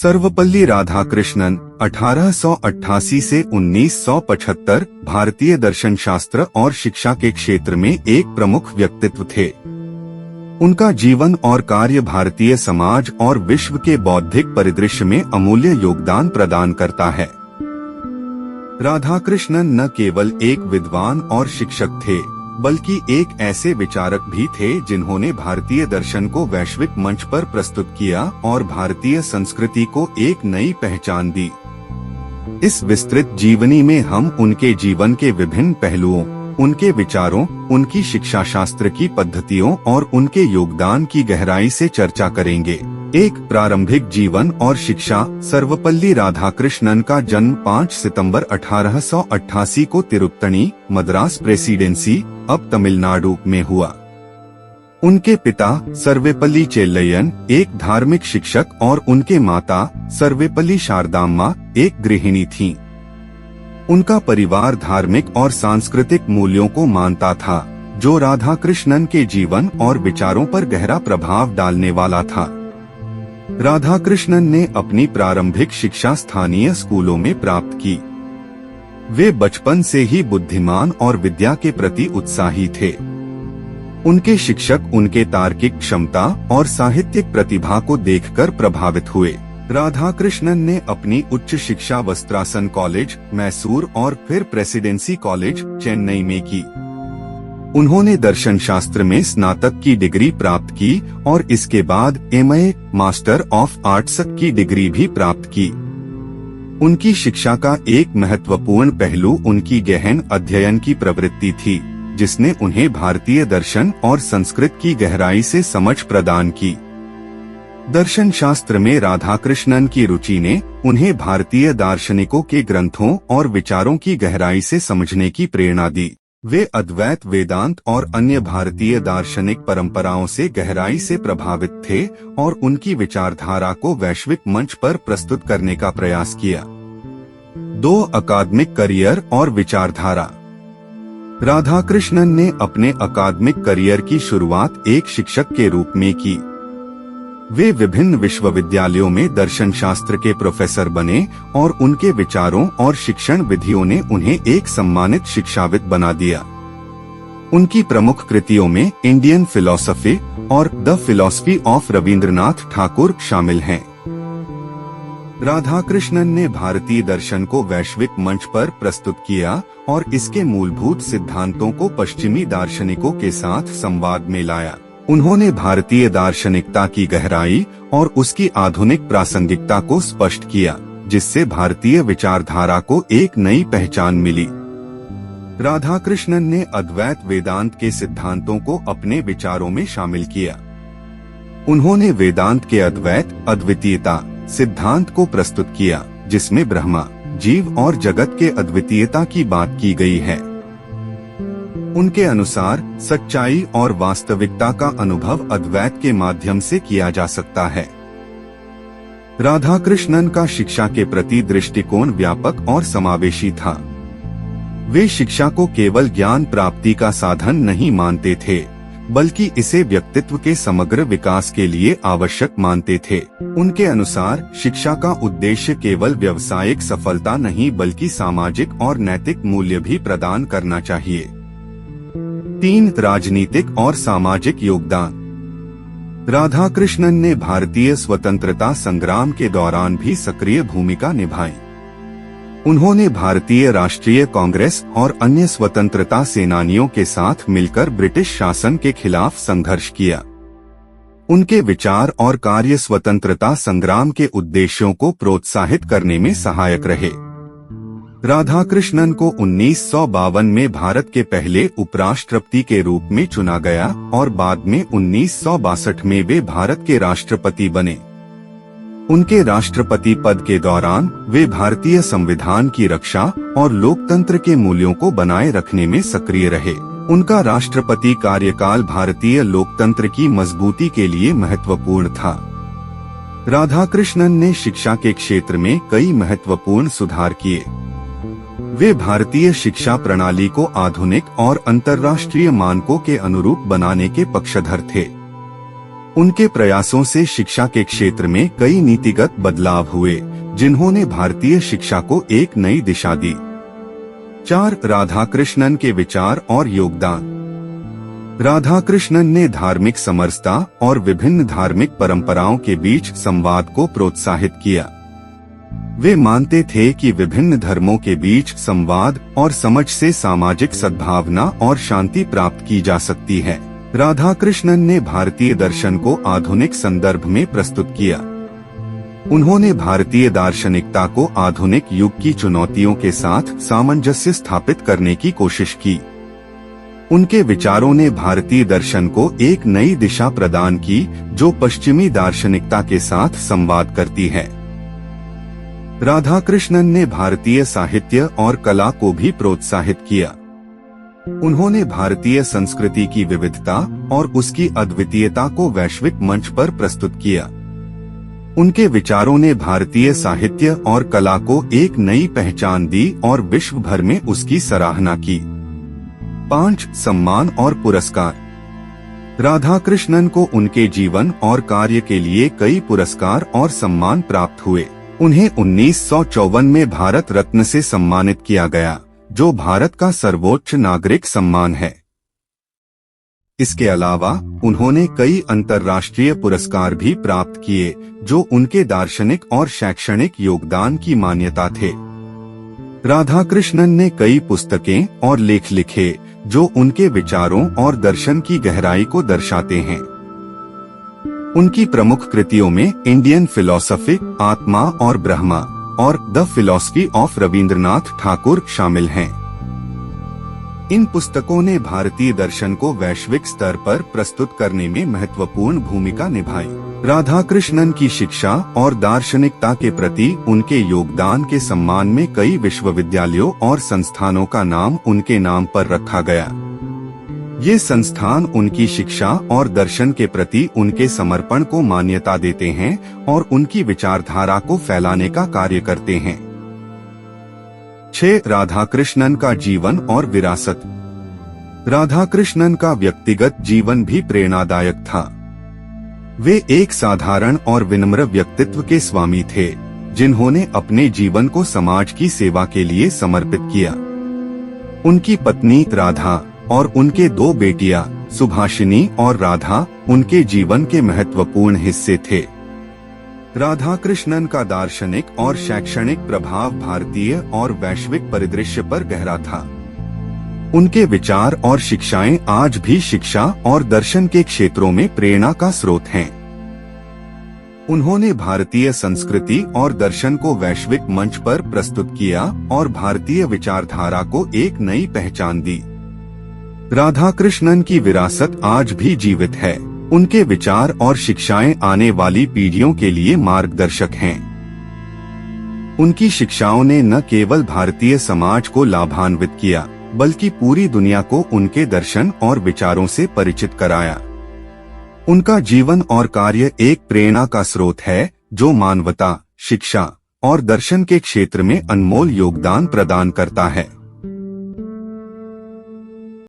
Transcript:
सर्वपल्ली राधाकृष्णन 1888 से 1975 भारतीय दर्शन शास्त्र और शिक्षा के क्षेत्र में एक प्रमुख व्यक्तित्व थे। उनका जीवन और कार्य भारतीय समाज और विश्व के बौद्धिक परिदृश्य में अमूल्य योगदान प्रदान करता है। राधाकृष्णन न केवल एक विद्वान और शिक्षक थे, बल्कि एक ऐसे विचारक भी थे जिन्होंने भारतीय दर्शन को वैश्विक मंच पर प्रस्तुत किया और भारतीय संस्कृति को एक नई पहचान दी। इस विस्तृत जीवनी में हम उनके जीवन के विभिन्न पहलुओं, उनके विचारों, उनकी शिक्षा शास्त्र की पद्धतियों और उनके योगदान की गहराई से चर्चा करेंगे। एक प्रारंभिक जीवन और शिक्षा। सर्वपल्ली राधाकृष्णन का जन्म 5 सितंबर 1888 को तिरुत्तनी, मद्रास प्रेसिडेंसी, अब तमिलनाडु में हुआ। उनके पिता सर्वेपल्ली चेल्लय्यन एक धार्मिक शिक्षक और उनके माता सर्वेपल्ली शारदाम्मा एक गृहिणी थीं। उनका परिवार धार्मिक और सांस्कृतिक मूल्यों को मानता था, जो राधाकृष्णन के जीवन और विचारों पर गहरा प्रभाव डालने वाला था। राधाकृष्णन ने अपनी प्रारंभिक शिक्षा स्थानीय स्कूलों में प्राप्त की। वे बचपन से ही बुद्धिमान और विद्या के प्रति उत्साही थे। उनके शिक्षक उनके तार्किक क्षमता और साहित्यिक प्रतिभा को देखकर प्रभावित हुए। राधाकृष्णन ने अपनी उच्च शिक्षा वस्त्रासन कॉलेज, मैसूर और फिर प्रेसिडेंसी कॉलेज, चेन्नई में की। उन्होंने दर्शन शास्त्र में स्नातक की डिग्री प्राप्त की और इसके बाद MA मास्टर ऑफ आर्ट्स की डिग्री भी प्राप्त की। उनकी शिक्षा का एक महत्वपूर्ण पहलू उनकी गहन अध्ययन की प्रवृत्ति थी, जिसने उन्हें भारतीय दर्शन और संस्कृत की गहराई से समझ प्रदान की। दर्शन शास्त्र में राधाकृष्णन की रुचि ने उन्हें भारतीय दार्शनिकों के ग्रंथों और विचारों की गहराई से समझने की प्रेरणा दी। वे अद्वैत, वेदांत और अन्य भारतीय दार्शनिक परंपराओं से गहराई से प्रभावित थे और उनकी विचारधारा को वैश्विक मंच पर प्रस्तुत करने का प्रयास किया। 2 अकादमिक करियर और विचारधारा। राधाकृष्णन ने अपने अकादमिक करियर की शुरुआत एक शिक्षक के रूप में की। वे विभिन्न विश्वविद्यालयों में दर्शन शास्त्र के प्रोफेसर बने और उनके विचारों और शिक्षण विधियों ने उन्हें एक सम्मानित शिक्षाविद बना दिया। उनकी प्रमुख कृतियों में इंडियन फिलॉसफी और the philosophy of Rabindranath Thakur शामिल हैं। राधाकृष्णन ने भारतीय दर्शन को वैश्विक मंच पर प्रस्तुत किया और इसके मूलभूत सिद्धांतों को पश्चिमी दार्शनिकों के साथ संवाद में लाया। उन्होंने भारतीय दार्शनिकता की गहराई और उसकी आधुनिक प्रासंगिकता को स्पष्ट किया, जिससे भारतीय विचारधारा को एक नई पहचान मिली। राधाकृष्णन ने अद्वैत वेदांत के सिद्धांतों को अपने विचारों में शामिल किया। उन्होंने वेदांत के अद्वैत, अद्वितीयता सिद्धांत को प्रस्तुत किया, जिसमें ब्रह्मा, जीव और जगत के अद्वितीयता की बात की गई है। उनके अनुसार सच्चाई और वास्तविकता का अनुभव अद्वैत के माध्यम से किया जा सकता है। राधाकृष्णन का शिक्षा के प्रति दृष्टिकोण व्यापक और समावेशी था। वे शिक्षा को केवल ज्ञान प्राप्ति का साधन नहीं मानते थे, बल्कि इसे व्यक्तित्व के समग्र विकास के लिए आवश्यक मानते थे। उनके अनुसार शिक्षा का उद्देश्य केवल व्यावसायिक सफलता नहीं, बल्कि सामाजिक और नैतिक मूल्य भी प्रदान करना चाहिए। 3 राजनीतिक और सामाजिक योगदान। राधाकृष्णन ने भारतीय स्वतंत्रता संग्राम के दौरान भी सक्रिय भूमिका निभाई। उन्होंने भारतीय राष्ट्रीय कांग्रेस और अन्य स्वतंत्रता सेनानियों के साथ मिलकर ब्रिटिश शासन के खिलाफ संघर्ष किया। उनके विचार और कार्य स्वतंत्रता संग्राम के उद्देश्यों को प्रोत्साहित करने में सहायक रहे। राधाकृष्णन को 1952 में भारत के पहले उपराष्ट्रपति के रूप में चुना गया और बाद में 1962 में वे भारत के राष्ट्रपति बने। उनके राष्ट्रपति पद के दौरान वे भारतीय संविधान की रक्षा और लोकतंत्र के मूल्यों को बनाए रखने में सक्रिय रहे। उनका राष्ट्रपति कार्यकाल भारतीय लोकतंत्र की मजबूती के लिए महत्वपूर्ण था। राधाकृष्णन ने शिक्षा के क्षेत्र में कई महत्वपूर्ण सुधार किए। वे भारतीय शिक्षा प्रणाली को आधुनिक और अंतर्राष्ट्रीय मानकों के अनुरूप बनाने के पक्षधर थे। उनके प्रयासों से शिक्षा के क्षेत्र में कई नीतिगत बदलाव हुए, जिन्होंने भारतीय शिक्षा को एक नई दिशा दी। 4. राधाकृष्णन के विचार और योगदान। राधाकृष्णन ने धार्मिक समरसता और विभिन्न धार्मिक परंपराओं के बीच संवाद को प्रोत्साहित किया। वे मानते थे कि विभिन्न धर्मों के बीच संवाद और समझ से सामाजिक सद्भावना और शांति प्राप्त की जा सकती है। राधाकृष्णन ने भारतीय दर्शन को आधुनिक संदर्भ में प्रस्तुत किया। उन्होंने भारतीय दार्शनिकता को आधुनिक युग की चुनौतियों के साथ सामंजस्य स्थापित करने की कोशिश की। उनके विचारों ने भारतीय दर्शन को एक नई दिशा प्रदान की, जो पश्चिमी दार्शनिकता के साथ संवाद करती है। राधाकृष्णन ने भारतीय साहित्य और कला को भी प्रोत्साहित किया। उन्होंने भारतीय संस्कृति की विविधता और उसकी अद्वितीयता को वैश्विक मंच पर प्रस्तुत किया। उनके विचारों ने भारतीय साहित्य और कला को एक नई पहचान दी और विश्व भर में उसकी सराहना की। 5. सम्मान और पुरस्कार। राधाकृष्णन को उनके जीवन और कार्य के लिए कई पुरस्कार और सम्मान प्राप्त हुए। उन्हें 1954 में भारत रत्न से सम्मानित किया गया, जो भारत का सर्वोच्च नागरिक सम्मान है। इसके अलावा उन्होंने कई अंतर्राष्ट्रीय पुरस्कार भी प्राप्त किए, जो उनके दार्शनिक और शैक्षणिक योगदान की मान्यता थे। राधाकृष्णन ने कई पुस्तकें और लेख लिखे, जो उनके विचारों और दर्शन की गहराई को दर्शाते हैं। उनकी प्रमुख कृतियों में इंडियन फिलॉसफी, आत्मा और ब्रह्मा और the philosophy of Rabindranath Thakur शामिल हैं। इन पुस्तकों ने भारतीय दर्शन को वैश्विक स्तर पर प्रस्तुत करने में महत्वपूर्ण भूमिका निभाई। राधाकृष्णन की शिक्षा और दार्शनिकता के प्रति उनके योगदान के सम्मान में कई विश्वविद्यालयों और संस्थानों का नाम उनके नाम पर रखा गया। ये संस्थान उनकी शिक्षा और दर्शन के प्रति उनके समर्पण को मान्यता देते हैं और उनकी विचारधारा को फैलाने का कार्य करते हैं। 6. राधाकृष्णन का जीवन और विरासत। राधाकृष्णन का व्यक्तिगत जीवन भी प्रेरणादायक था। वे एक साधारण और विनम्र व्यक्तित्व के स्वामी थे, जिन्होंने अपने जीवन को समाज की सेवा के लिए समर्पित किया। उनकी पत्नी राधा और उनके 2 बेटियां सुभाषिनी और राधा उनके जीवन के महत्वपूर्ण हिस्से थे। राधाकृष्णन का दार्शनिक और शैक्षणिक प्रभाव भारतीय और वैश्विक परिदृश्य पर गहरा था। उनके विचार और शिक्षाएं आज भी शिक्षा और दर्शन के क्षेत्रों में प्रेरणा का स्रोत हैं। उन्होंने भारतीय संस्कृति और दर्शन को वैश्विक मंच पर प्रस्तुत किया और भारतीय विचारधारा को एक नई पहचान दी। राधाकृष्णन की विरासत आज भी जीवित है। उनके विचार और शिक्षाएं आने वाली पीढ़ियों के लिए मार्गदर्शक हैं। उनकी शिक्षाओं ने न केवल भारतीय समाज को लाभान्वित किया, बल्कि पूरी दुनिया को उनके दर्शन और विचारों से परिचित कराया। उनका जीवन और कार्य एक प्रेरणा का स्रोत है, जो मानवता, शिक्षा और दर्शन के क्षेत्र में अनमोल योगदान प्रदान करता है।